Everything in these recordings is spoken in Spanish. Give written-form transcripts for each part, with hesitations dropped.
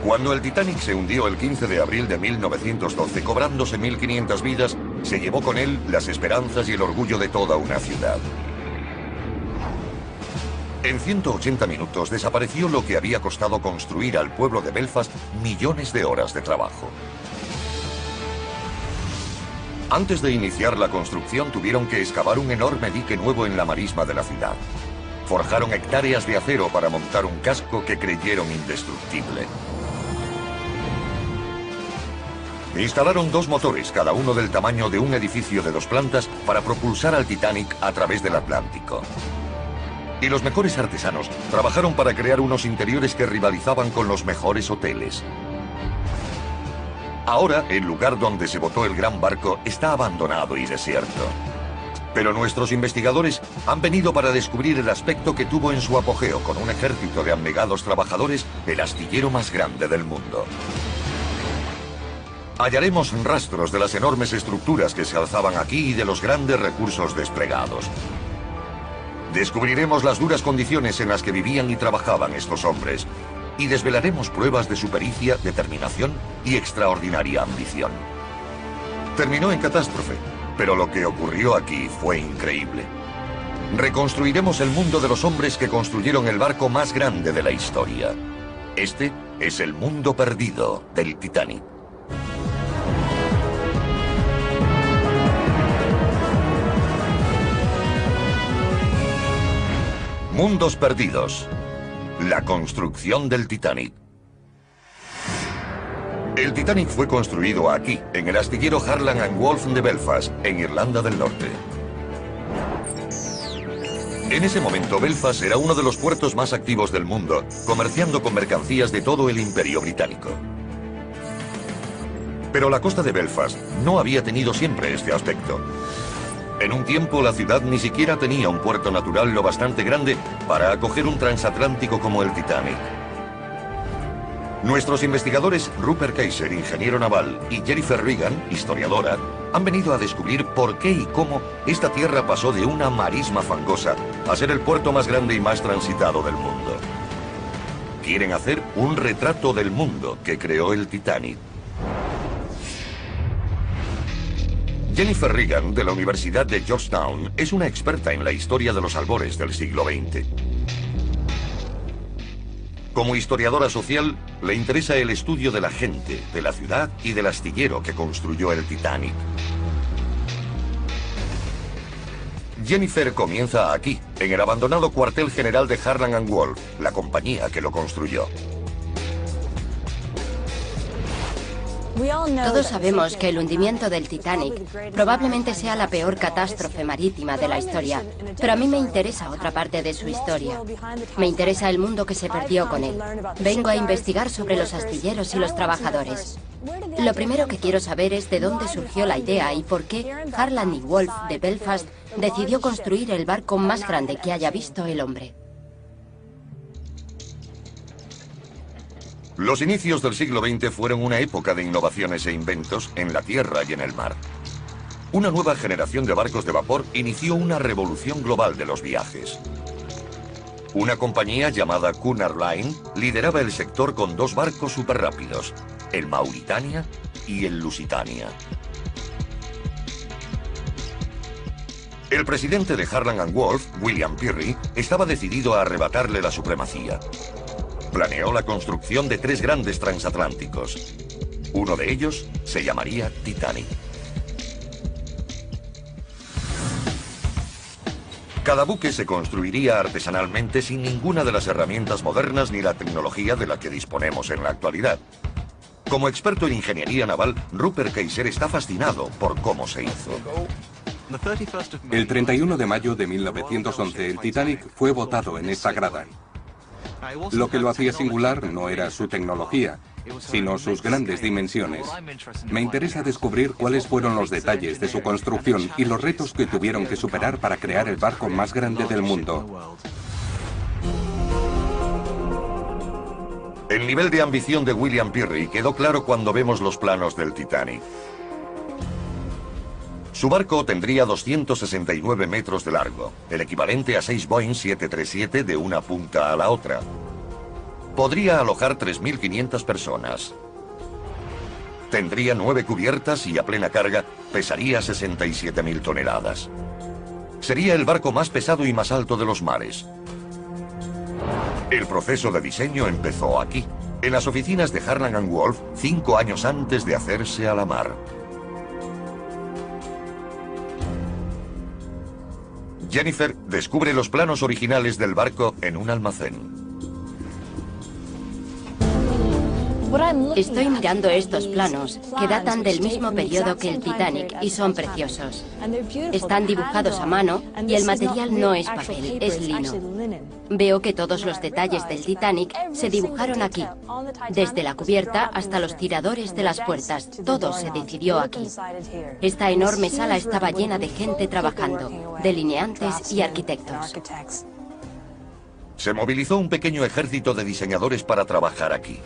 Cuando el Titanic se hundió el 15 de abril de 1912, cobrándose 1.500 vidas, se llevó con él las esperanzas y el orgullo de toda una ciudad. En 180 minutos desapareció lo que había costado construir al pueblo de Belfast millones de horas de trabajo. Antes de iniciar la construcción tuvieron que excavar un enorme dique nuevo en la marisma de la ciudad. Forjaron hectáreas de acero para montar un casco que creyeron indestructible. Instalaron 2 motores, cada uno del tamaño de un edificio de 2 plantas, para propulsar al Titanic a través del Atlántico. Y los mejores artesanos trabajaron para crear unos interiores que rivalizaban con los mejores hoteles. Ahora, el lugar donde se botó el gran barco está abandonado y desierto. Pero nuestros investigadores han venido para descubrir el aspecto que tuvo en su apogeo, con un ejército de abnegados trabajadores, el astillero más grande del mundo. Hallaremos rastros de las enormes estructuras que se alzaban aquí y de los grandes recursos desplegados. Descubriremos las duras condiciones en las que vivían y trabajaban estos hombres, y desvelaremos pruebas de su pericia, determinación y extraordinaria ambición. Terminó en catástrofe, pero lo que ocurrió aquí fue increíble. Reconstruiremos el mundo de los hombres que construyeron el barco más grande de la historia. Este es el mundo perdido del Titanic. Mundos perdidos. La construcción del Titanic. El Titanic fue construido aquí, en el astillero Harland and Wolff de Belfast, en Irlanda del Norte. En ese momento, Belfast era uno de los puertos más activos del mundo, comerciando con mercancías de todo el Imperio Británico. Pero la costa de Belfast no había tenido siempre este aspecto. En un tiempo, la ciudad ni siquiera tenía un puerto natural lo bastante grande para acoger un transatlántico como el Titanic. Nuestros investigadores Rupert Kaiser, ingeniero naval, y Jennifer Regan, historiadora, han venido a descubrir por qué y cómo esta tierra pasó de una marisma fangosa a ser el puerto más grande y más transitado del mundo. Quieren hacer un retrato del mundo que creó el Titanic. Jennifer Regan, de la Universidad de Georgetown, es una experta en la historia de los albores del siglo XX. Como historiadora social, le interesa el estudio de la gente, de la ciudad y del astillero que construyó el Titanic. Jennifer comienza aquí, en el abandonado cuartel general de Harland and Wolff, la compañía que lo construyó. Todos sabemos que el hundimiento del Titanic probablemente sea la peor catástrofe marítima de la historia, pero a mí me interesa otra parte de su historia. Me interesa el mundo que se perdió con él. Vengo a investigar sobre los astilleros y los trabajadores. Lo primero que quiero saber es de dónde surgió la idea y por qué Harland y Wolff de Belfast decidió construir el barco más grande que haya visto el hombre. Los inicios del siglo XX fueron una época de innovaciones e inventos en la tierra y en el mar. Una nueva generación de barcos de vapor inició una revolución global de los viajes. Una compañía llamada Cunard Line lideraba el sector con 2 barcos superrápidos, el Mauritania y el Lusitania. El presidente de Harland and Wolff, William Pirrie, estaba decidido a arrebatarle la supremacía. Planeó la construcción de 3 grandes transatlánticos. Uno de ellos se llamaría Titanic. Cada buque se construiría artesanalmente sin ninguna de las herramientas modernas ni la tecnología de la que disponemos en la actualidad. Como experto en ingeniería naval, Rupert Kaiser está fascinado por cómo se hizo. El 31 de mayo de 1911, el Titanic fue botado en esta grada. Lo que lo hacía singular no era su tecnología, sino sus grandes dimensiones. Me interesa descubrir cuáles fueron los detalles de su construcción y los retos que tuvieron que superar para crear el barco más grande del mundo. El nivel de ambición de William Pirrie quedó claro cuando vemos los planos del Titanic. Su barco tendría 269 metros de largo, el equivalente a 6 Boeing 737 de una punta a la otra. podría alojar 3.500 personas. Tendría 9 cubiertas y a plena carga pesaría 67.000 toneladas. Sería el barco más pesado y más alto de los mares. El proceso de diseño empezó aquí, en las oficinas de Harland & Wolff, 5 años antes de hacerse a la mar. Jennifer descubre los planos originales del barco en un almacén. Estoy mirando estos planos, que datan del mismo periodo que el Titanic, y son preciosos. Están dibujados a mano y el material no es papel, es lino. Veo que todos los detalles del Titanic se dibujaron aquí. Desde la cubierta hasta los tiradores de las puertas, todo se decidió aquí. Esta enorme sala estaba llena de gente trabajando, delineantes y arquitectos. Se movilizó un pequeño ejército de diseñadores para trabajar aquí.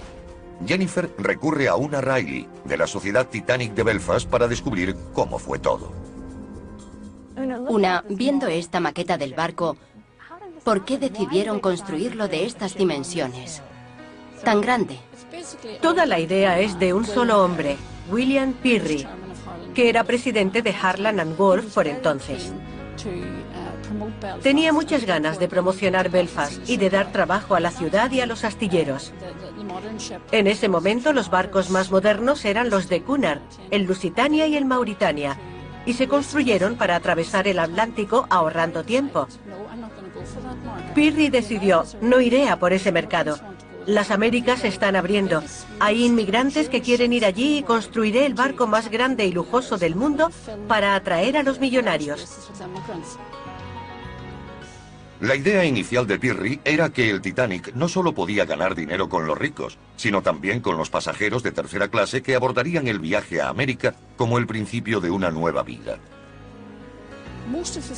Jennifer recurre a una Riley, de la Sociedad Titanic de Belfast, para descubrir cómo fue todo. Viendo esta maqueta del barco, ¿por qué decidieron construirlo de estas dimensiones? Tan grande. Toda la idea es de un solo hombre, William Pirrie, que era presidente de Harland & Wolff por entonces. Tenía muchas ganas de promocionar Belfast y de dar trabajo a la ciudad y a los astilleros. En ese momento los barcos más modernos eran los de Cunard, el Lusitania y el Mauritania, y se construyeron para atravesar el Atlántico ahorrando tiempo. Pirrie decidió: no iré a por ese mercado. Las Américas se están abriendo. Hay inmigrantes que quieren ir allí y construiré el barco más grande y lujoso del mundo para atraer a los millonarios. La idea inicial de Pirrie era que el Titanic no solo podía ganar dinero con los ricos, sino también con los pasajeros de tercera clase que abordarían el viaje a América como el principio de una nueva vida.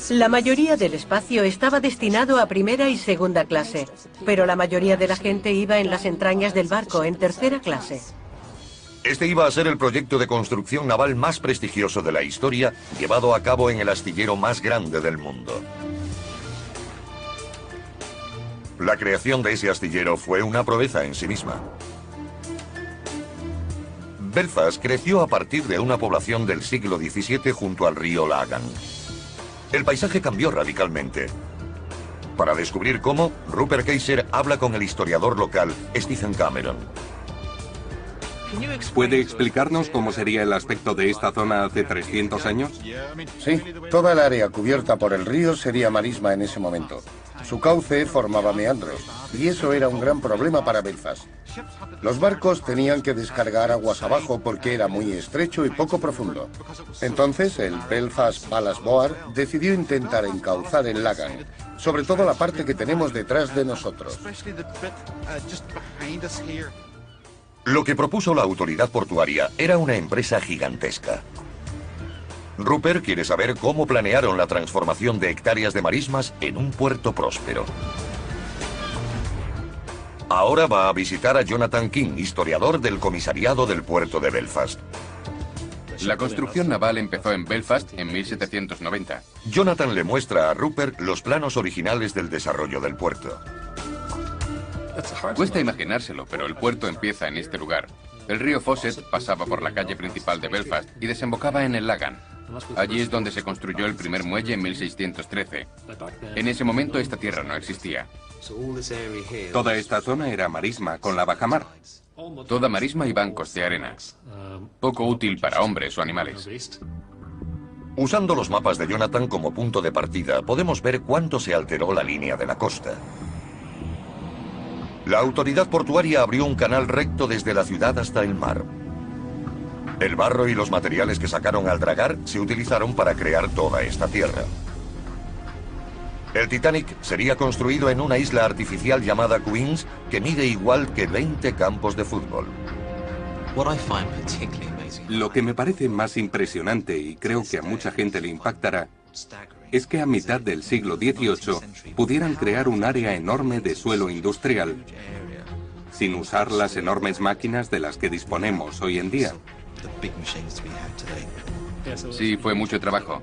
La mayoría del espacio estaba destinado a primera y segunda clase, pero la mayoría de la gente iba en las entrañas del barco, en tercera clase. Este iba a ser el proyecto de construcción naval más prestigioso de la historia, llevado a cabo en el astillero más grande del mundo. La creación de ese astillero fue una proeza en sí misma. Belfast creció a partir de una población del siglo XVII junto al río Lagan. El paisaje cambió radicalmente. Para descubrir cómo, Rupert Kayser habla con el historiador local, Stephen Cameron. ¿Puede explicarnos cómo sería el aspecto de esta zona hace 300 años? Sí, toda el área cubierta por el río sería marisma en ese momento. Su cauce formaba meandros, y eso era un gran problema para Belfast. Los barcos tenían que descargar aguas abajo porque era muy estrecho y poco profundo. Entonces, el Belfast Ballast Board decidió intentar encauzar el Lagan, sobre todo la parte que tenemos detrás de nosotros. Lo que propuso la autoridad portuaria era una empresa gigantesca. Rupert quiere saber cómo planearon la transformación de hectáreas de marismas en un puerto próspero. Ahora va a visitar a Jonathan King, historiador del comisariado del puerto de Belfast. La construcción naval empezó en Belfast en 1790. Jonathan le muestra a Rupert los planos originales del desarrollo del puerto. Cuesta imaginárselo, pero el puerto empieza en este lugar. El río Fawcett pasaba por la calle principal de Belfast y desembocaba en el Lagan. Allí es donde se construyó el primer muelle en 1613. En ese momento esta tierra no existía. Toda esta zona era marisma, con la bajamar. Toda marisma y bancos de arena. Poco útil para hombres o animales. Usando los mapas de Jonathan como punto de partida, podemos ver cuánto se alteró la línea de la costa. La autoridad portuaria abrió un canal recto desde la ciudad hasta el mar. El barro y los materiales que sacaron al dragar se utilizaron para crear toda esta tierra. El Titanic sería construido en una isla artificial llamada Queens, que mide igual que 20 campos de fútbol. Lo que me parece más impresionante, y creo que a mucha gente le impactará, es que a mitad del siglo XVIII pudieran crear un área enorme de suelo industrial, sin usar las enormes máquinas de las que disponemos hoy en día. Sí, fue mucho trabajo.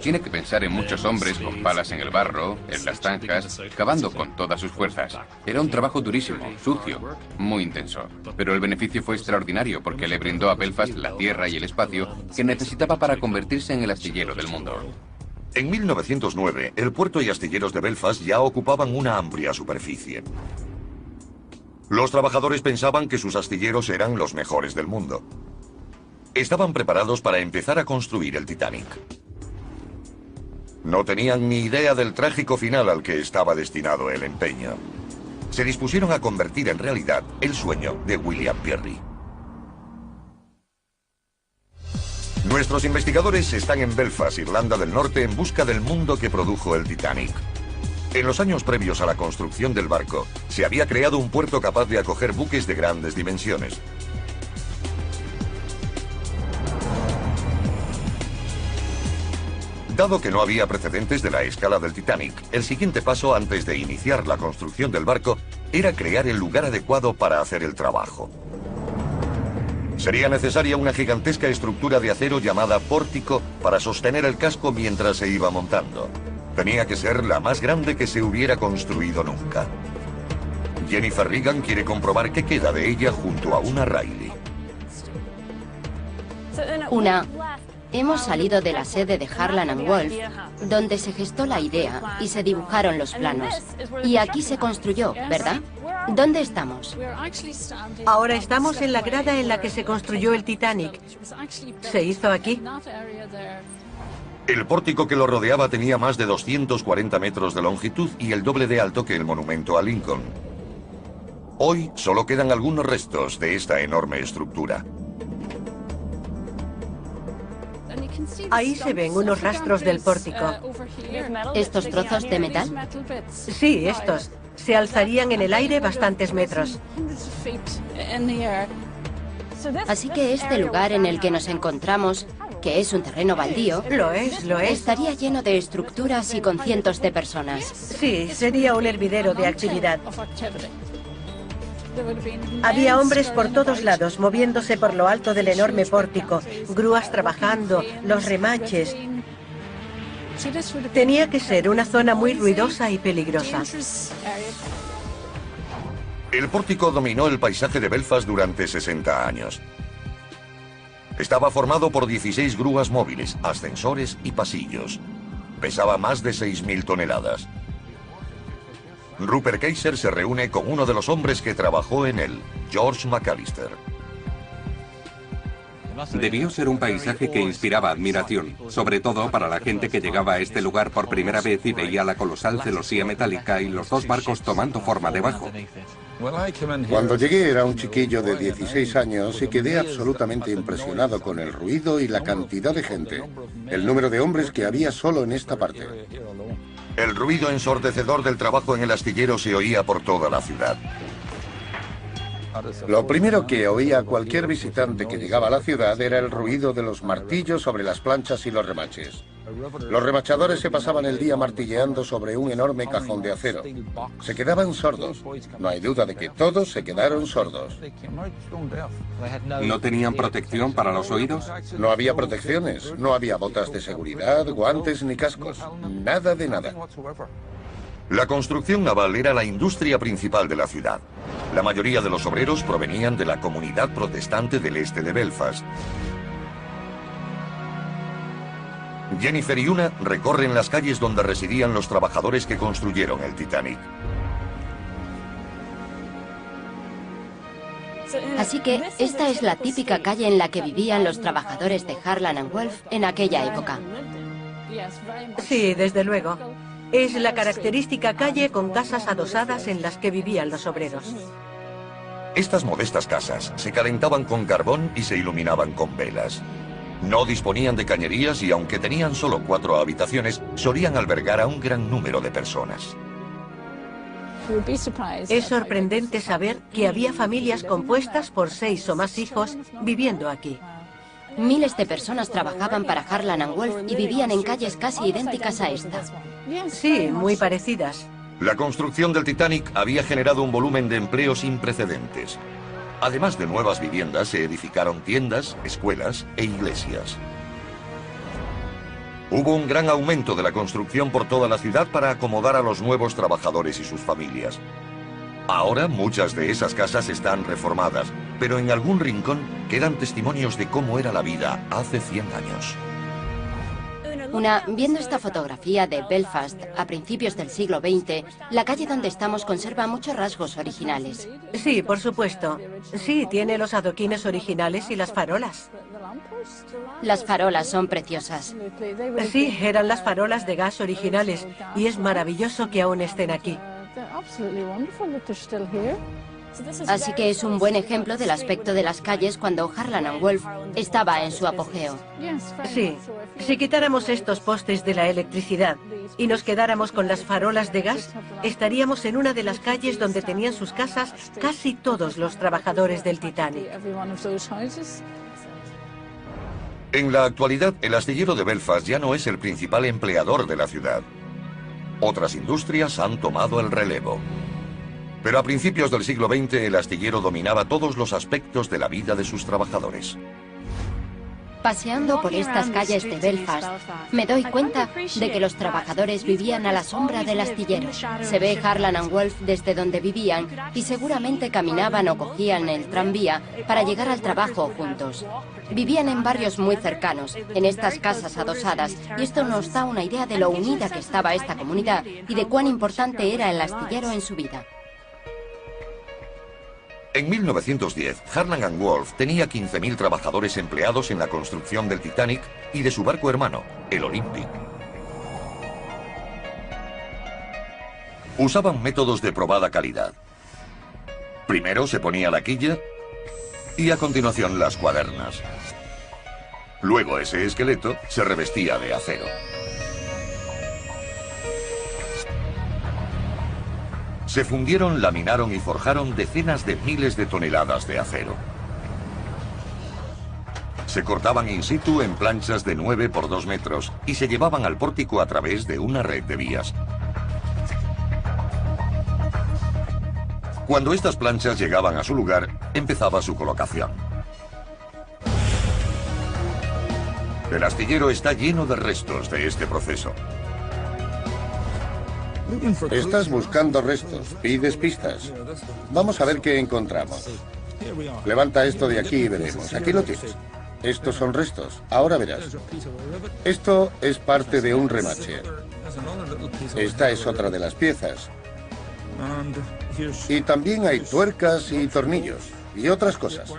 Tiene que pensar en muchos hombres con palas en el barro, en las zanjas, cavando con todas sus fuerzas. Era un trabajo durísimo, sucio, muy intenso. Pero el beneficio fue extraordinario porque le brindó a Belfast la tierra y el espacio que necesitaba para convertirse en el astillero del mundo. En 1909, el puerto y astilleros de Belfast ya ocupaban una amplia superficie. Los trabajadores pensaban que sus astilleros eran los mejores del mundo. Estaban preparados para empezar a construir el Titanic. No tenían ni idea del trágico final al que estaba destinado el empeño. Se dispusieron a convertir en realidad el sueño de William Peary. Nuestros investigadores están en Belfast, Irlanda del Norte, en busca del mundo que produjo el Titanic. En los años previos a la construcción del barco, se había creado un puerto capaz de acoger buques de grandes dimensiones. Dado que no había precedentes de la escala del Titanic, el siguiente paso antes de iniciar la construcción del barco era crear el lugar adecuado para hacer el trabajo. Sería necesaria una gigantesca estructura de acero llamada pórtico para sostener el casco mientras se iba montando. Tenía que ser la más grande que se hubiera construido nunca. Jennifer Regan quiere comprobar qué queda de ella junto a una Riley. Hemos salido de la sede de Harland & Wolff, donde se gestó la idea y se dibujaron los planos. Y aquí se construyó, ¿verdad? ¿Dónde estamos? Ahora estamos en la grada en la que se construyó el Titanic. ¿Se hizo aquí? El pórtico que lo rodeaba tenía más de 240 metros de longitud y el doble de alto que el monumento a Lincoln. Hoy solo quedan algunos restos de esta enorme estructura. Ahí se ven unos rastros del pórtico. ¿Estos trozos de metal? Sí, estos. Se alzarían en el aire bastantes metros. Así que este lugar en el que nos encontramos, que es un terreno baldío, Lo es. estaría lleno de estructuras y con cientos de personas. Sí, sería un hervidero de actividad. Había hombres por todos lados, moviéndose por lo alto del enorme pórtico, grúas trabajando, los remaches. Tenía que ser una zona muy ruidosa y peligrosa. El pórtico dominó el paisaje de Belfast durante 60 años. Estaba formado por 16 grúas móviles, ascensores y pasillos. Pesaba más de 6.000 toneladas. Rupert Kaiser se reúne con uno de los hombres que trabajó en él, George McAllister. Debió ser un paisaje que inspiraba admiración, sobre todo para la gente que llegaba a este lugar por primera vez y veía la colosal celosía metálica y los dos barcos tomando forma debajo. Cuando llegué era un chiquillo de 16 años y quedé absolutamente impresionado con el ruido y la cantidad de gente, el número de hombres que había solo en esta parte. El ruido ensordecedor del trabajo en el astillero se oía por toda la ciudad. Lo primero que oía cualquier visitante que llegaba a la ciudad era el ruido de los martillos sobre las planchas y los remaches. Los remachadores se pasaban el día martilleando sobre un enorme cajón de acero. Se quedaban sordos. No hay duda de que todos se quedaron sordos. ¿No tenían protección para los oídos? No había protecciones, no había botas de seguridad, guantes ni cascos. Nada de nada. La construcción naval era la industria principal de la ciudad. La mayoría de los obreros provenían de la comunidad protestante del este de Belfast. Jennifer y Una recorren las calles donde residían los trabajadores que construyeron el Titanic. Así que esta es la típica calle en la que vivían los trabajadores de Harland & Wolff en aquella época. Sí, desde luego. Es la característica calle con casas adosadas en las que vivían los obreros. Estas modestas casas se calentaban con carbón y se iluminaban con velas. No disponían de cañerías y aunque tenían solo 4 habitaciones, solían albergar a un gran número de personas. Es sorprendente saber que había familias compuestas por 6 o más hijos viviendo aquí. Miles de personas trabajaban para Harland & Wolff y vivían en calles casi idénticas a esta. Sí, muy parecidas. La construcción del Titanic había generado un volumen de empleo sin precedentes. Además de nuevas viviendas, se edificaron tiendas, escuelas e iglesias. Hubo un gran aumento de la construcción por toda la ciudad para acomodar a los nuevos trabajadores y sus familias. Ahora muchas de esas casas están reformadas, pero en algún rincón quedan testimonios de cómo era la vida hace 100 años. Viendo esta fotografía de Belfast a principios del siglo XX, la calle donde estamos conserva muchos rasgos originales. Sí, por supuesto. Sí, tiene los adoquines originales y las farolas. Las farolas son preciosas. Sí, eran las farolas de gas originales y es maravilloso que aún estén aquí. Así que es un buen ejemplo del aspecto de las calles cuando Harland & Wolff estaba en su apogeo. Sí, si quitáramos estos postes de la electricidad y nos quedáramos con las farolas de gas, estaríamos en una de las calles donde tenían sus casas casi todos los trabajadores del Titanic. En la actualidad, el astillero de Belfast ya no es el principal empleador de la ciudad. Otras industrias han tomado el relevo. Pero a principios del siglo XX el astillero dominaba todos los aspectos de la vida de sus trabajadores. Paseando por estas calles de Belfast, me doy cuenta de que los trabajadores vivían a la sombra del astillero. Se ve Harland & Wolff desde donde vivían y seguramente caminaban o cogían el tranvía para llegar al trabajo juntos. Vivían en barrios muy cercanos, en estas casas adosadas, y esto nos da una idea de lo unida que estaba esta comunidad y de cuán importante era el astillero en su vida. En 1910, Harland & Wolff tenía 15.000 trabajadores empleados en la construcción del Titanic y de su barco hermano, el Olympic. Usaban métodos de probada calidad. Primero se ponía la quilla y a continuación las cuadernas. Luego ese esqueleto se revestía de acero. Se fundieron, laminaron y forjaron decenas de miles de toneladas de acero. Se cortaban in situ en planchas de 9 por 2 metros y se llevaban al pórtico a través de una red de vías. Cuando estas planchas llegaban a su lugar, empezaba su colocación. El astillero está lleno de restos de este proceso. Estás buscando restos, pides pistas. Vamos a ver qué encontramos. Levanta esto de aquí y veremos. Aquí lo tienes. Estos son restos. Ahora verás. Esto es parte de un remache. Esta es otra de las piezas. Y también hay tuercas y tornillos y otras cosas.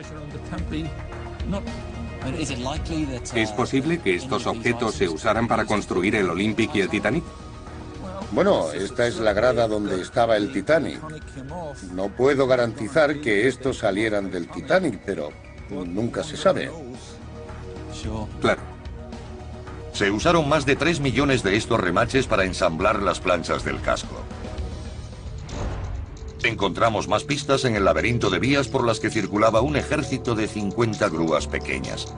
¿Es posible que estos objetos se usaran para construir el Olympic y el Titanic? Bueno, esta es la grada donde estaba el Titanic. No puedo garantizar que estos salieran del Titanic, pero nunca se sabe. Claro. Se usaron más de 3 millones de estos remaches para ensamblar las planchas del casco. Encontramos más pistas en el laberinto de vías por las que circulaba un ejército de 50 grúas pequeñas.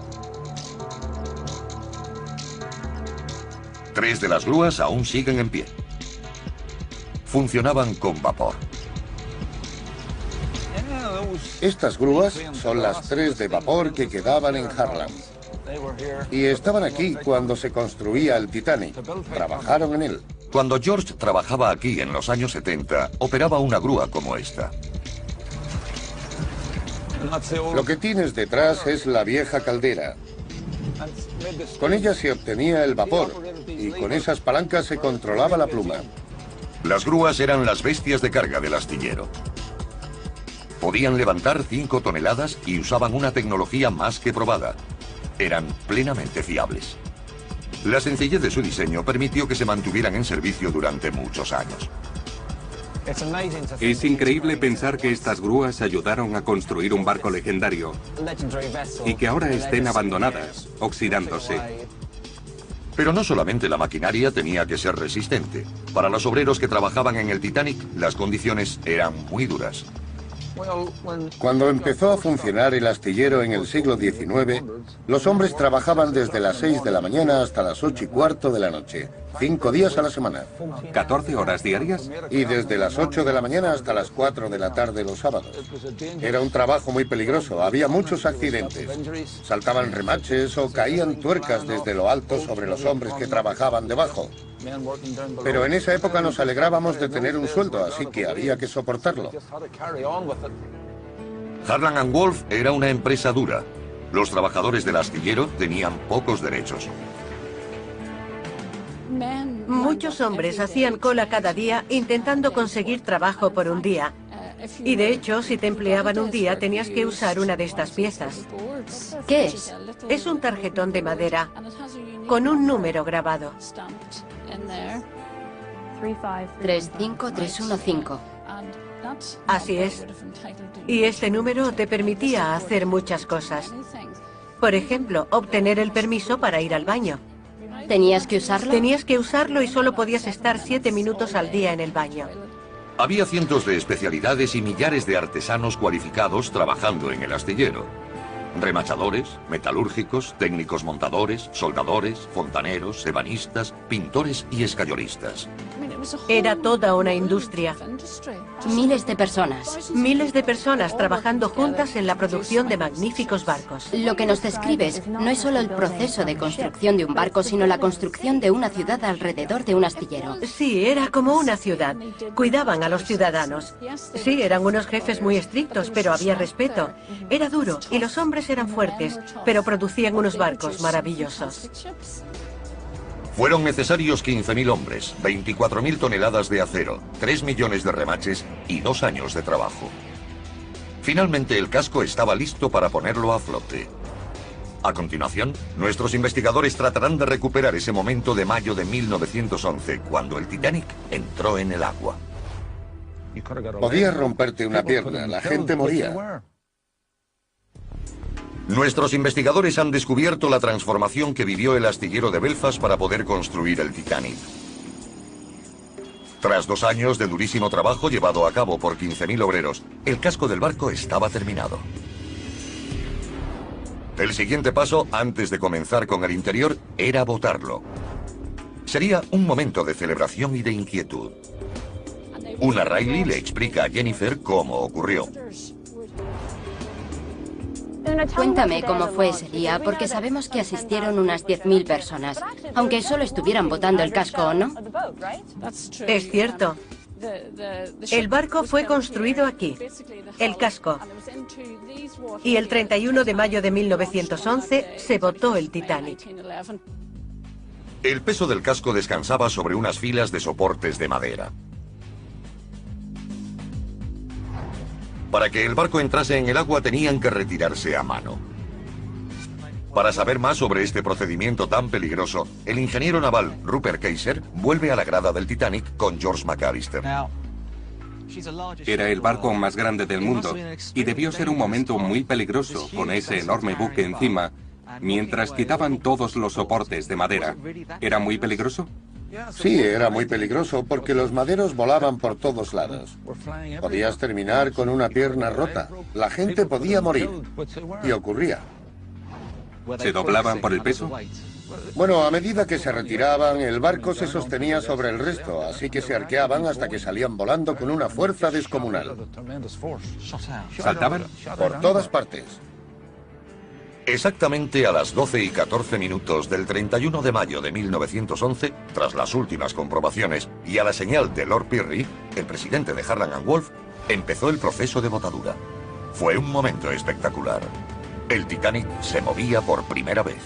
3 de las grúas aún siguen en pie. Funcionaban con vapor. Estas grúas son las 3 de vapor que quedaban en Harland. Y estaban aquí cuando se construía el Titanic. Trabajaron en él. Cuando George trabajaba aquí en los años 70, operaba una grúa como esta. Lo que tienes detrás es la vieja caldera. Con ella se obtenía el vapor y con esas palancas se controlaba la pluma. Las grúas eran las bestias de carga del astillero. Podían levantar 5 toneladas y usaban una tecnología más que probada. Eran plenamente fiables. La sencillez de su diseño permitió que se mantuvieran en servicio durante muchos años. Es increíble pensar que estas grúas ayudaron a construir un barco legendario y que ahora estén abandonadas, oxidándose. Pero no solamente la maquinaria tenía que ser resistente. Para los obreros que trabajaban en el Titanic, las condiciones eran muy duras. Cuando empezó a funcionar el astillero en el siglo XIX, los hombres trabajaban desde las 6 de la mañana hasta las 8:15 de la noche, 5 días a la semana. ¿14 horas diarias? Y desde las 8 de la mañana hasta las 4 de la tarde los sábados. Era un trabajo muy peligroso, había muchos accidentes. Saltaban remaches o caían tuercas desde lo alto sobre los hombres que trabajaban debajo. Pero en esa época nos alegrábamos de tener un sueldo, así que había que soportarlo. Harland & Wolff era una empresa dura. Los trabajadores del astillero tenían pocos derechos. Muchos hombres hacían cola cada día intentando conseguir trabajo por un día. Y de hecho, si te empleaban un día, tenías que usar una de estas piezas. ¿Qué es? Es un tarjetón de madera con un número grabado. 35315. Así es. Y este número te permitía hacer muchas cosas. Por ejemplo, obtener el permiso para ir al baño. ¿Tenías que usarlo? Tenías que usarlo y solo podías estar 7 minutos al día en el baño. Había cientos de especialidades y millares de artesanos cualificados trabajando en el astillero. Remachadores, metalúrgicos, técnicos montadores, soldadores, fontaneros, ebanistas, pintores y escayolistas. Era toda una industria. Miles de personas. Miles de personas trabajando juntas en la producción de magníficos barcos. Lo que nos describes no es solo el proceso de construcción de un barco, sino la construcción de una ciudad alrededor de un astillero. Sí, era como una ciudad. Cuidaban a los ciudadanos. Sí, eran unos jefes muy estrictos, pero había respeto. Era duro y los hombres eran fuertes, pero producían unos barcos maravillosos. Fueron necesarios 15.000 hombres, 24.000 toneladas de acero, 3 millones de remaches y 2 años de trabajo. Finalmente el casco estaba listo para ponerlo a flote. A continuación, nuestros investigadores tratarán de recuperar ese momento de mayo de 1911, cuando el Titanic entró en el agua. Podías romperte una pierna, la gente moría. Nuestros investigadores han descubierto la transformación que vivió el astillero de Belfast para poder construir el Titanic. Tras 2 años de durísimo trabajo llevado a cabo por 15.000 obreros, el casco del barco estaba terminado. El siguiente paso, antes de comenzar con el interior, era botarlo. Sería un momento de celebración y de inquietud. Una Riley le explica a Jennifer cómo ocurrió. Cuéntame cómo fue ese día, porque sabemos que asistieron unas 10.000 personas, aunque solo estuvieran botando el casco, ¿o no? Es cierto. El barco fue construido aquí, el casco. Y el 31 de mayo de 1911 se botó el Titanic. El peso del casco descansaba sobre unas filas de soportes de madera. Para que el barco entrase en el agua tenían que retirarse a mano. Para saber más sobre este procedimiento tan peligroso, el ingeniero naval Rupert Kaiser vuelve a la grada del Titanic con George McAllister. Era el barco más grande del mundo y debió ser un momento muy peligroso con ese enorme buque encima, mientras quitaban todos los soportes de madera. ¿Era muy peligroso? Sí, era muy peligroso porque los maderos volaban por todos lados. Podías terminar con una pierna rota. La gente podía morir. Y ocurría. ¿Se doblaban por el peso? Bueno, a medida que se retiraban, el barco se sostenía sobre el resto, así que se arqueaban hasta que salían volando con una fuerza descomunal. ¿Saltaban? Por todas partes. Exactamente a las 12:14 del 31 de mayo de 1911, tras las últimas comprobaciones y a la señal de Lord Pirrie, el presidente de Harland & Wolff, empezó el proceso de botadura. Fue un momento espectacular. El Titanic se movía por primera vez.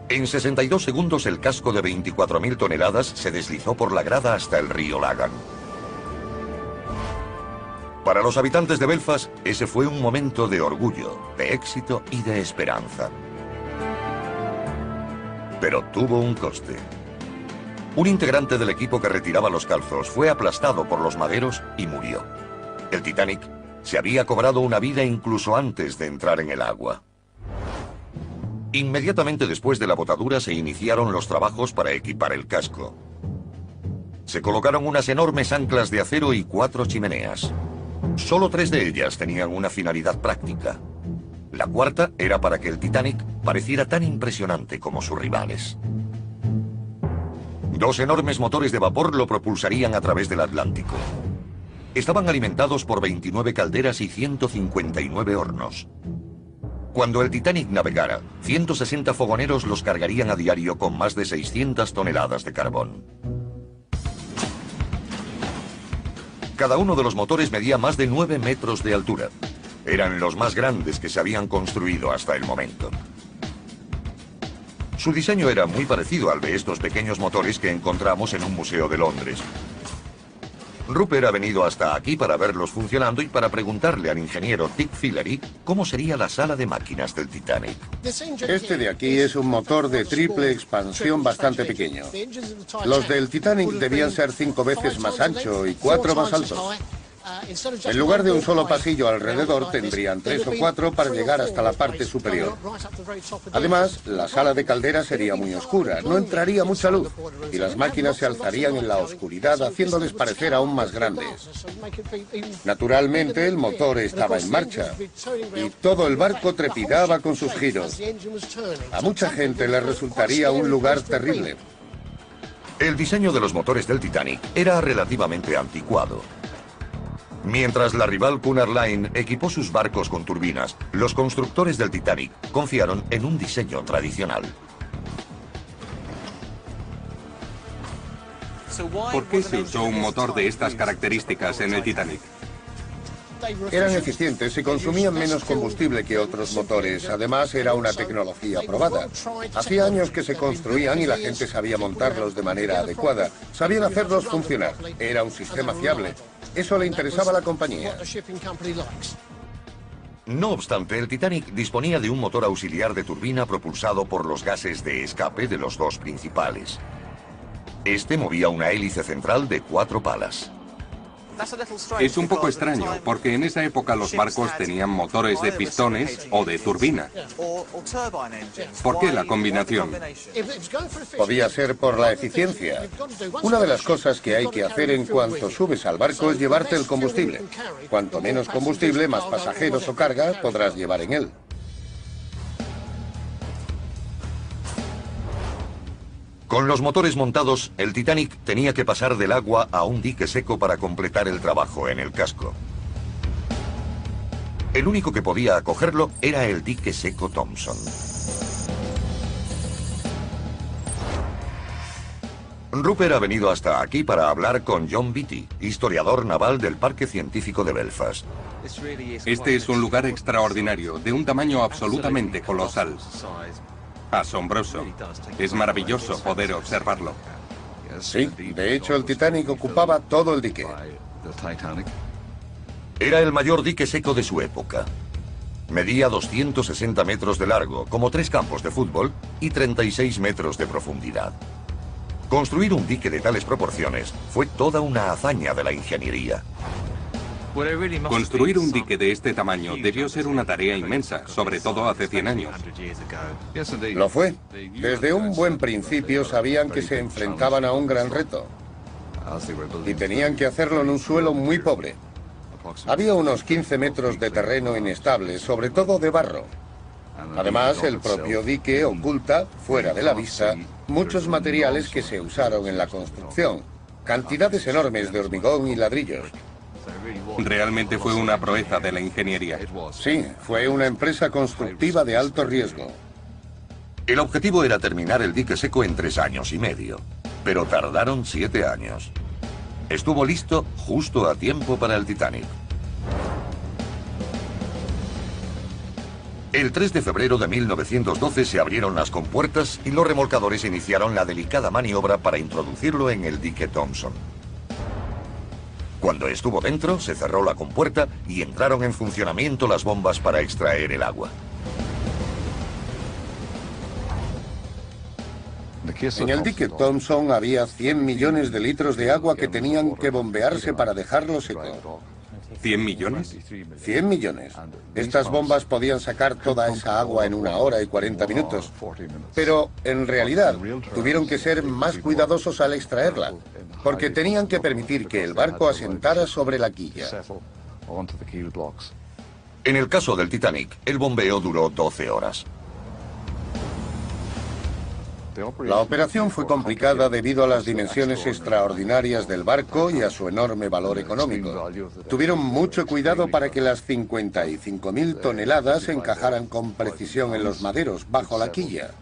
En 62 segundos el casco de 24.000 toneladas se deslizó por la grada hasta el río Lagan. Para los habitantes de Belfast, ese fue un momento de orgullo, de éxito y de esperanza. Pero tuvo un coste. Un integrante del equipo que retiraba los calzos fue aplastado por los maderos y murió. El Titanic se había cobrado una vida incluso antes de entrar en el agua. Inmediatamente después de la botadura se iniciaron los trabajos para equipar el casco. Se colocaron unas enormes anclas de acero y 4 chimeneas. Solo 3 de ellas tenían una finalidad práctica. La cuarta era para que el Titanic pareciera tan impresionante como sus rivales. 2 enormes motores de vapor lo propulsarían a través del Atlántico. Estaban alimentados por 29 calderas y 159 hornos. Cuando el Titanic navegara, 160 fogoneros los cargarían a diario con más de 600 toneladas de carbón. Cada uno de los motores medía más de 9 metros de altura. Eran los más grandes que se habían construido hasta el momento. Su diseño era muy parecido al de estos pequeños motores que encontramos en un museo de Londres. Rupert ha venido hasta aquí para verlos funcionando y para preguntarle al ingeniero Dick Fillery cómo sería la sala de máquinas del Titanic. Este de aquí es un motor de triple expansión bastante pequeño. Los del Titanic debían ser 5 veces más ancho y 4 más altos. En lugar de un solo pasillo alrededor, tendrían 3 o 4 para llegar hasta la parte superior. Además, la sala de caldera sería muy oscura, no entraría mucha luz, y las máquinas se alzarían en la oscuridad, haciéndoles parecer aún más grandes. Naturalmente, el motor estaba en marcha, y todo el barco trepidaba con sus giros. A mucha gente le resultaría un lugar terrible. El diseño de los motores del Titanic era relativamente anticuado. Mientras la rival Cunard Line equipó sus barcos con turbinas, los constructores del Titanic confiaron en un diseño tradicional. ¿Por qué se usó un motor de estas características en el Titanic? Eran eficientes y consumían menos combustible que otros motores. Además, era una tecnología probada. Hacía años que se construían y la gente sabía montarlos de manera adecuada. Sabían hacerlos funcionar. Era un sistema fiable. Eso le interesaba a la compañía. No obstante, el Titanic disponía de un motor auxiliar de turbina propulsado por los gases de escape de los 2 principales. Este movía una hélice central de 4 palas. Es un poco extraño, porque en esa época los barcos tenían motores de pistones o de turbina. ¿Por qué la combinación? Podía ser por la eficiencia. Una de las cosas que hay que hacer en cuanto subes al barco es llevarte el combustible. Cuanto menos combustible, más pasajeros o carga podrás llevar en él. Con los motores montados, el Titanic tenía que pasar del agua a un dique seco para completar el trabajo en el casco. El único que podía acogerlo era el dique seco Thompson. Rupert ha venido hasta aquí para hablar con John Beattie, historiador naval del Parque Científico de Belfast. Este es un lugar extraordinario, de un tamaño absolutamente colosal. Asombroso. Es maravilloso poder observarlo. Sí, de hecho el Titanic ocupaba todo el dique. Era el mayor dique seco de su época. Medía 260 metros de largo, como 3 campos de fútbol, y 36 metros de profundidad. Construir un dique de tales proporciones fue toda una hazaña de la ingeniería. Construir un dique de este tamaño debió ser una tarea inmensa, sobre todo hace 100 años. Lo fue. Desde un buen principio sabían que se enfrentaban a un gran reto. Y tenían que hacerlo en un suelo muy pobre. Había unos 15 metros de terreno inestable, sobre todo de barro. Además, el propio dique oculta, fuera de la vista, muchos materiales que se usaron en la construcción. Cantidades enormes de hormigón y ladrillos. Realmente fue una proeza de la ingeniería. Sí, fue una empresa constructiva de alto riesgo. El objetivo era terminar el dique seco en 3 años y medio, pero tardaron 7 años. Estuvo listo justo a tiempo para el Titanic. El 3 de febrero de 1912 se abrieron las compuertas y los remolcadores iniciaron la delicada maniobra para introducirlo en el dique Thompson. Cuando estuvo dentro, se cerró la compuerta y entraron en funcionamiento las bombas para extraer el agua. En el dique Thompson había 100 millones de litros de agua que tenían que bombearse para dejarlo seco. ¿100 millones? 100 millones. Estas bombas podían sacar toda esa agua en 1 hora y 40 minutos. Pero, en realidad, tuvieron que ser más cuidadosos al extraerla, porque tenían que permitir que el barco asentara sobre la quilla. En el caso del Titanic, el bombeo duró 12 horas. La operación fue complicada debido a las dimensiones extraordinarias del barco y a su enorme valor económico. Tuvieron mucho cuidado para que las 55.000 toneladas encajaran con precisión en los maderos, bajo la quilla.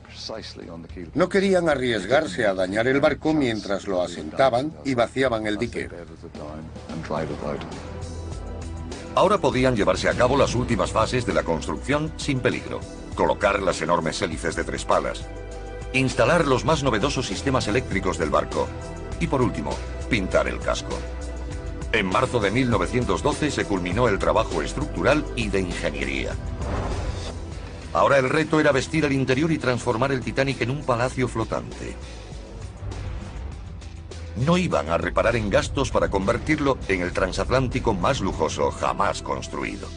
No querían arriesgarse a dañar el barco mientras lo asentaban y vaciaban el dique. Ahora podían llevarse a cabo las últimas fases de la construcción sin peligro. Colocar las enormes hélices de 3 palas. Instalar los más novedosos sistemas eléctricos del barco. Y por último, pintar el casco. En marzo de 1912 se culminó el trabajo estructural y de ingeniería. Ahora el reto era vestir el interior y transformar el Titanic en un palacio flotante. No iban a reparar en gastos para convertirlo en el transatlántico más lujoso jamás construido.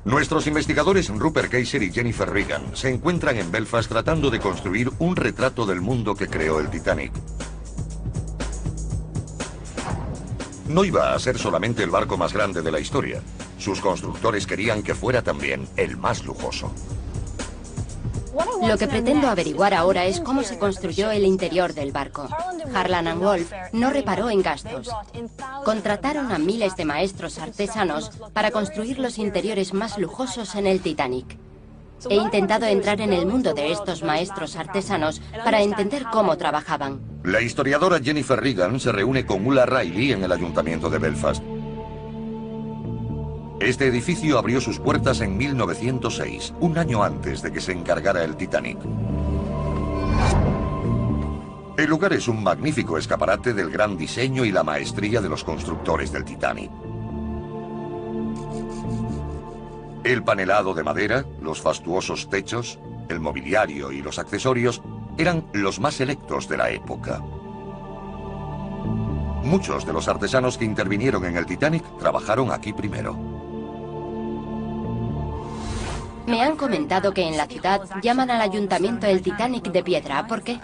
Nuestros investigadores Rupert Kayser y Jennifer Regan se encuentran en Belfast tratando de construir un retrato del mundo que creó el Titanic. No iba a ser solamente el barco más grande de la historia. Sus constructores querían que fuera también el más lujoso. Lo que pretendo averiguar ahora es cómo se construyó el interior del barco. Harland & Wolff no reparó en gastos. Contrataron a miles de maestros artesanos para construir los interiores más lujosos en el Titanic. He intentado entrar en el mundo de estos maestros artesanos para entender cómo trabajaban. La historiadora Jennifer Regan se reúne con Ulla Riley en el ayuntamiento de Belfast. Este edificio abrió sus puertas en 1906, un año antes de que se encargara el Titanic. El lugar es un magnífico escaparate del gran diseño y la maestría de los constructores del Titanic. El panelado de madera, los fastuosos techos, el mobiliario y los accesorios eran los más selectos de la época. Muchos de los artesanos que intervinieron en el Titanic trabajaron aquí primero. Me han comentado que en la ciudad llaman al ayuntamiento el Titanic de piedra. ¿Por qué?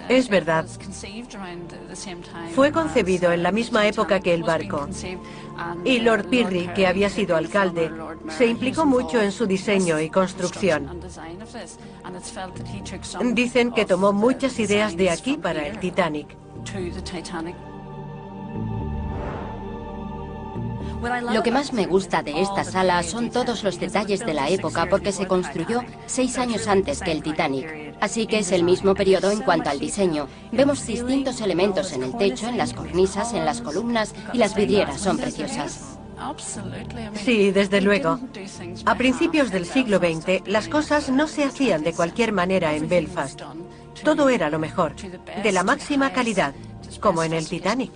Es verdad. Fue concebido en la misma época que el barco. Y Lord Pirrie, que había sido alcalde, se implicó mucho en su diseño y construcción. Dicen que tomó muchas ideas de aquí para el Titanic. Lo que más me gusta de esta sala son todos los detalles de la época porque se construyó 6 años antes que el Titanic. Así que es el mismo periodo en cuanto al diseño. Vemos distintos elementos en el techo, en las cornisas, en las columnas y las vidrieras son preciosas. Sí, desde luego. A principios del siglo XX, las cosas no se hacían de cualquier manera en Belfast. Todo era lo mejor, de la máxima calidad, como en el Titanic.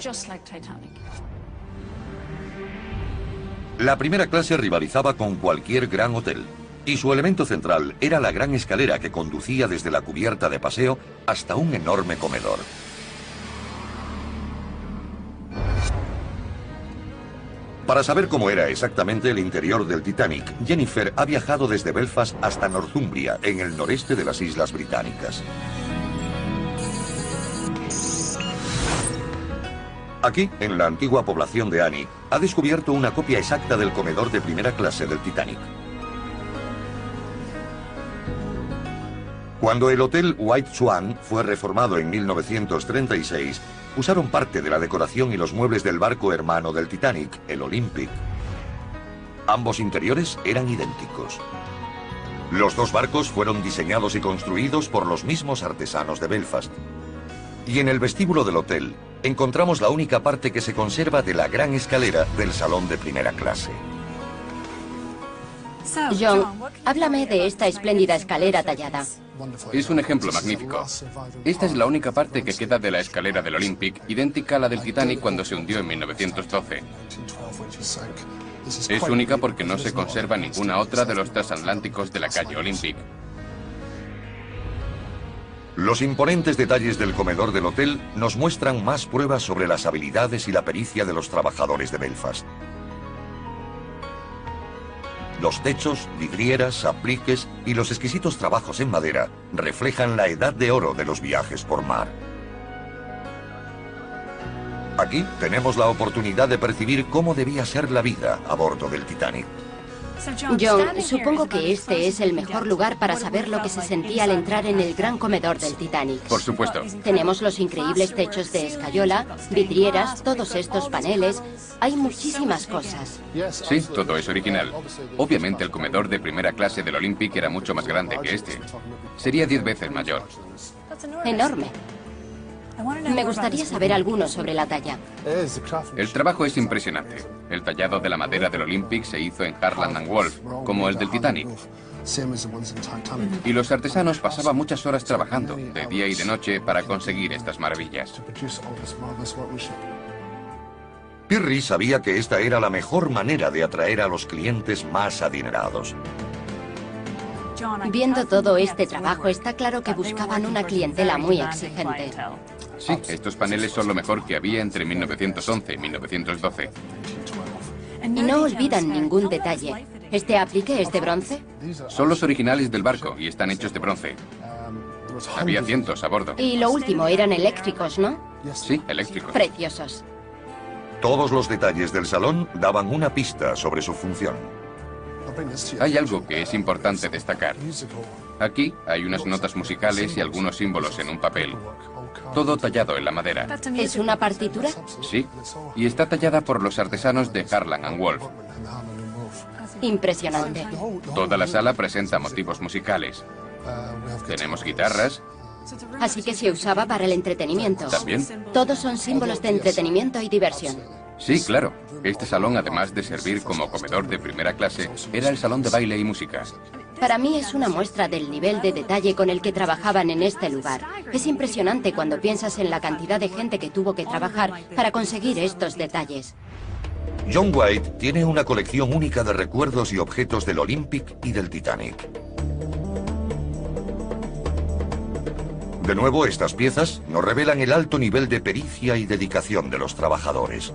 La primera clase rivalizaba con cualquier gran hotel, y su elemento central era la gran escalera que conducía desde la cubierta de paseo hasta un enorme comedor. Para saber cómo era exactamente el interior del Titanic, Jennifer ha viajado desde Belfast hasta Northumbria, en el noreste de las Islas Británicas. Aquí, en la antigua población de Annie, ha descubierto una copia exacta del comedor de primera clase del Titanic. Cuando el Hotel White Swan fue reformado en 1936, usaron parte de la decoración y los muebles del barco hermano del Titanic, el Olympic. Ambos interiores eran idénticos. Los dos barcos fueron diseñados y construidos por los mismos artesanos de Belfast. Y en el vestíbulo del hotel encontramos la única parte que se conserva de la gran escalera del salón de primera clase. John, háblame de esta espléndida escalera tallada. Es un ejemplo magnífico. Esta es la única parte que queda de la escalera del Olympic, idéntica a la del Titanic cuando se hundió en 1912. Es única porque no se conserva ninguna otra de los transatlánticos de la calle Olympic. Los imponentes detalles del comedor del hotel nos muestran más pruebas sobre las habilidades y la pericia de los trabajadores de Belfast. Los techos, vidrieras, apliques y los exquisitos trabajos en madera reflejan la edad de oro de los viajes por mar. Aquí tenemos la oportunidad de percibir cómo debía ser la vida a bordo del Titanic. John, supongo que este es el mejor lugar para saber lo que se sentía al entrar en el gran comedor del Titanic. Por supuesto. Tenemos los increíbles techos de escayola, vidrieras, todos estos paneles. Hay muchísimas cosas. Sí, todo es original. Obviamente el comedor de primera clase del Olympic era mucho más grande que este. Sería 10 veces mayor. Enorme. Me gustaría saber alguno sobre la talla. El trabajo es impresionante. El tallado de la madera del Olympic se hizo en Harland & Wolff, como el del Titanic. Y los artesanos pasaban muchas horas trabajando, de día y de noche, para conseguir estas maravillas. Pirri sabía que esta era la mejor manera de atraer a los clientes más adinerados. Viendo todo este trabajo, está claro que buscaban una clientela muy exigente. Sí, estos paneles son lo mejor que había entre 1911 y 1912. Y no olvidan ningún detalle. ¿Este aplique es de bronce? Son los originales del barco y están hechos de bronce. Había cientos a bordo. Y lo último, eran eléctricos, ¿no? Sí, eléctricos. Preciosos. Todos los detalles del salón daban una pista sobre su función. Hay algo que es importante destacar. Aquí hay unas notas musicales y algunos símbolos en un papel. Todo tallado en la madera. ¿Es una partitura? Sí, y está tallada por los artesanos de Harland & Wolff. Impresionante. Toda la sala presenta motivos musicales. Tenemos guitarras. Así que se usaba para el entretenimiento. También. Todos son símbolos de entretenimiento y diversión. Sí, claro. Este salón, además de servir como comedor de primera clase, era el salón de baile y música. Para mí es una muestra del nivel de detalle con el que trabajaban en este lugar. Es impresionante cuando piensas en la cantidad de gente que tuvo que trabajar para conseguir estos detalles. John White tiene una colección única de recuerdos y objetos del Olympic y del Titanic. De nuevo, estas piezas nos revelan el alto nivel de pericia y dedicación de los trabajadores.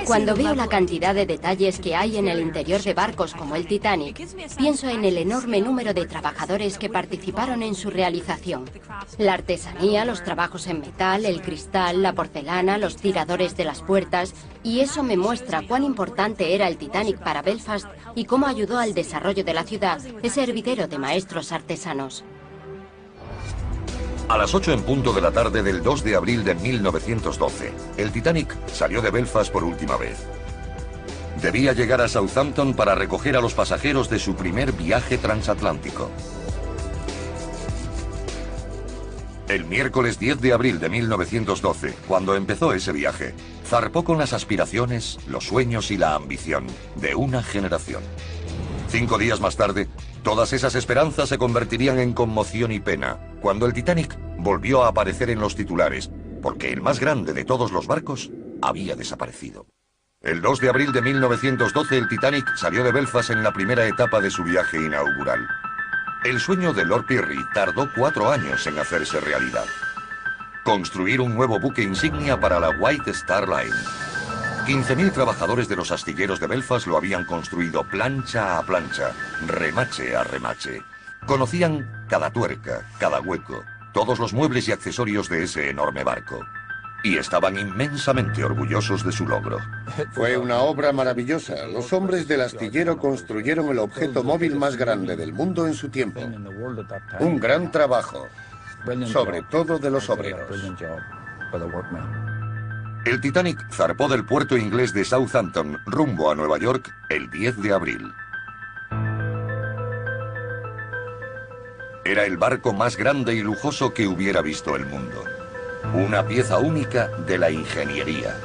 Cuando veo la cantidad de detalles que hay en el interior de barcos como el Titanic, pienso en el enorme número de trabajadores que participaron en su realización. La artesanía, los trabajos en metal, el cristal, la porcelana, los tiradores de las puertas, y eso me muestra cuán importante era el Titanic para Belfast y cómo ayudó al desarrollo de la ciudad ese hervidero de maestros artesanos. A las 8 en punto de la tarde del 2 de abril de 1912, el Titanic salió de Belfast por última vez. Debía llegar a Southampton para recoger a los pasajeros de su primer viaje transatlántico. El miércoles 10 de abril de 1912, cuando empezó ese viaje, zarpó con las aspiraciones, los sueños y la ambición de una generación. 5 días más tarde, todas esas esperanzas se convertirían en conmoción y pena, cuando el Titanic volvió a aparecer en los titulares, porque el más grande de todos los barcos había desaparecido. El 2 de abril de 1912, el Titanic salió de Belfast en la primera etapa de su viaje inaugural. El sueño de Lord Pirrie tardó 4 años en hacerse realidad. Construir un nuevo buque insignia para la White Star Line. 15.000 trabajadores de los astilleros de Belfast lo habían construido plancha a plancha, remache a remache. Conocían cada tuerca, cada hueco, todos los muebles y accesorios de ese enorme barco. Y estaban inmensamente orgullosos de su logro. Fue una obra maravillosa. Los hombres del astillero construyeron el objeto móvil más grande del mundo en su tiempo. Un gran trabajo, sobre todo de los obreros. El Titanic zarpó del puerto inglés de Southampton rumbo a Nueva York el 10 de abril. Era el barco más grande y lujoso que hubiera visto el mundo. Una pieza única de la ingeniería.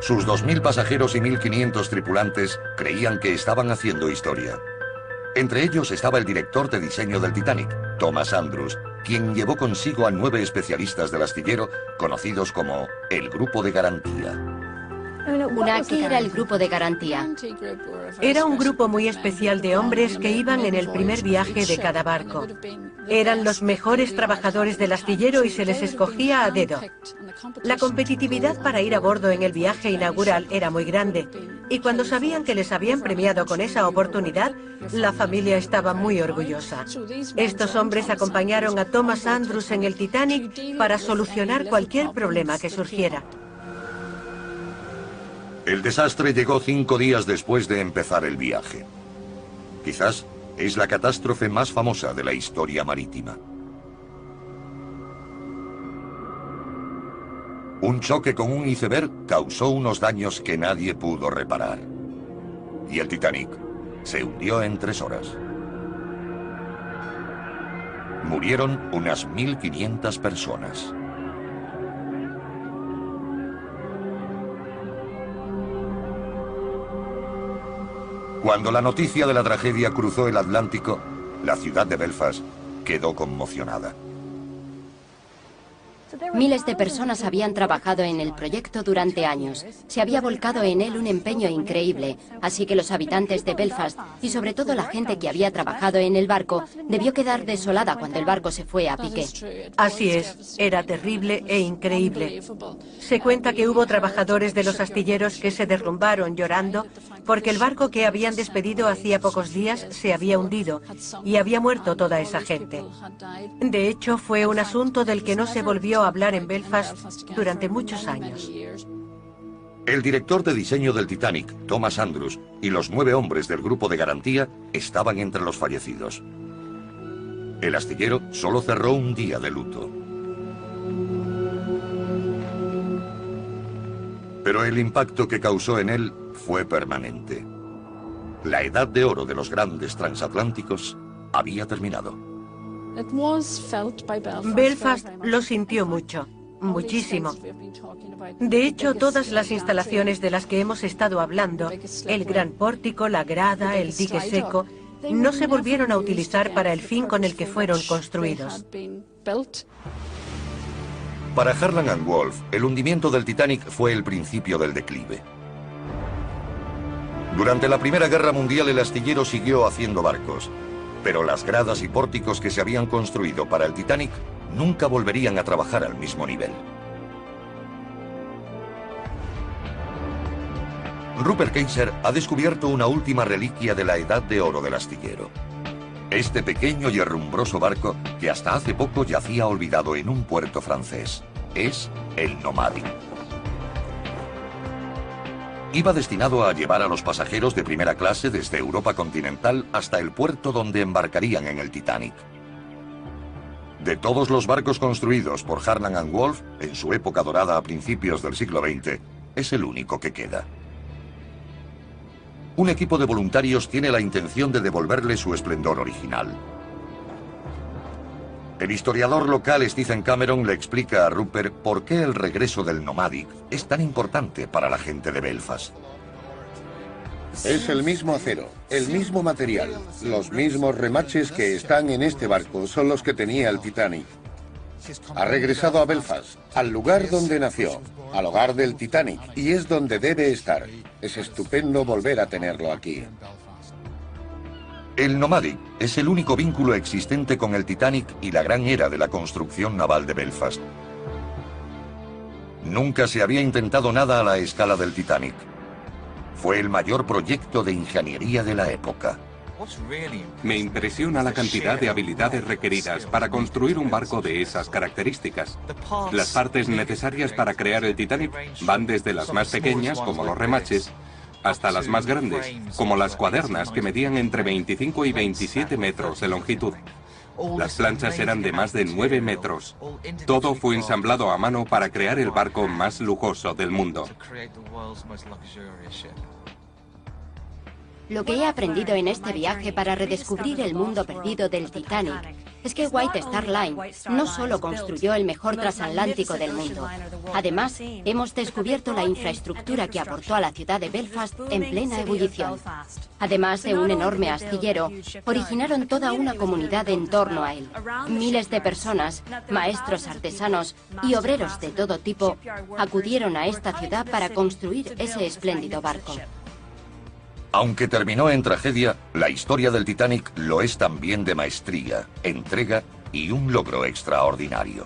Sus 2.000 pasajeros y 1.500 tripulantes creían que estaban haciendo historia. Entre ellos estaba el director de diseño del Titanic, Thomas Andrews, quien llevó consigo a 9 especialistas del astillero, conocidos como el Grupo de Garantía. ¿Qué era el Grupo de Garantía? Era un grupo muy especial de hombres que iban en el primer viaje de cada barco. Eran los mejores trabajadores del astillero y se les escogía a dedo. La competitividad para ir a bordo en el viaje inaugural era muy grande Y cuando sabían que les habían premiado con esa oportunidad, la familia estaba muy orgullosa. Estos hombres acompañaron a Thomas Andrews en el Titanic para solucionar cualquier problema que surgiera. El desastre llegó 5 días después de empezar el viaje. Quizás es la catástrofe más famosa de la historia marítima. Un choque con un iceberg causó unos daños que nadie pudo reparar. Y el Titanic se hundió en 3 horas. Murieron unas 1.500 personas. Cuando la noticia de la tragedia cruzó el Atlántico, la ciudad de Belfast quedó conmocionada. Miles de personas habían trabajado en el proyecto durante años. Se había volcado en él un empeño increíble, así que los habitantes de Belfast, y sobre todo la gente que había trabajado en el barco, debió quedar desolada cuando el barco se fue a pique. Así es, era terrible e increíble. Se cuenta que hubo trabajadores de los astilleros que se derrumbaron llorando porque el barco que habían despedido hacía pocos días se había hundido y había muerto toda esa gente. De hecho, fue un asunto del que no se volvió a hablar en Belfast durante muchos años. El director de diseño del Titanic, Thomas Andrews, y los 9 hombres del grupo de garantía estaban entre los fallecidos. El astillero solo cerró un día de luto. Pero el impacto que causó en él fue permanente. La edad de oro de los grandes transatlánticos había terminado. Belfast lo sintió mucho, muchísimo. De hecho, todas las instalaciones de las que hemos estado hablando, el gran pórtico, la grada, el dique seco, no se volvieron a utilizar para el fin con el que fueron construidos. Para Harland and Wolff, el hundimiento del Titanic fue el principio del declive. Durante la Primera Guerra Mundial el astillero siguió haciendo barcos, pero las gradas y pórticos que se habían construido para el Titanic nunca volverían a trabajar al mismo nivel. Rupert Kaiser ha descubierto una última reliquia de la edad de oro del astillero. Este pequeño y herrumbroso barco, que hasta hace poco yacía olvidado en un puerto francés, es el Nomadic. Iba destinado a llevar a los pasajeros de primera clase desde Europa continental hasta el puerto donde embarcarían en el Titanic. De todos los barcos construidos por Harland and Wolff en su época dorada a principios del siglo XX, es el único que queda. Un equipo de voluntarios tiene la intención de devolverle su esplendor original. El historiador local Stephen Cameron le explica a Rupert por qué el regreso del Nomadic es tan importante para la gente de Belfast. Es el mismo acero, el mismo material, los mismos remaches que están en este barco son los que tenía el Titanic. Ha regresado a Belfast, al lugar donde nació, al hogar del Titanic, y es donde debe estar. Es estupendo volver a tenerlo aquí. El Nomadic es el único vínculo existente con el Titanic y la gran era de la construcción naval de Belfast. Nunca se había intentado nada a la escala del Titanic. Fue el mayor proyecto de ingeniería de la época. Me impresiona la cantidad de habilidades requeridas para construir un barco de esas características. Las partes necesarias para crear el Titanic van desde las más pequeñas, como los remaches, hasta las más grandes, como las cuadernas, que medían entre 25 y 27 metros de longitud. Las planchas eran de más de 9 metros. Todo fue ensamblado a mano para crear el barco más lujoso del mundo. Lo que he aprendido en este viaje para redescubrir el mundo perdido del Titanic es que White Star Line no solo construyó el mejor transatlántico del mundo, además hemos descubierto la infraestructura que aportó a la ciudad de Belfast en plena ebullición. Además de un enorme astillero, originaron toda una comunidad en torno a él. Miles de personas, maestros artesanos y obreros de todo tipo acudieron a esta ciudad para construir ese espléndido barco. Aunque terminó en tragedia, la historia del Titanic lo es también de maestría, entrega y un logro extraordinario.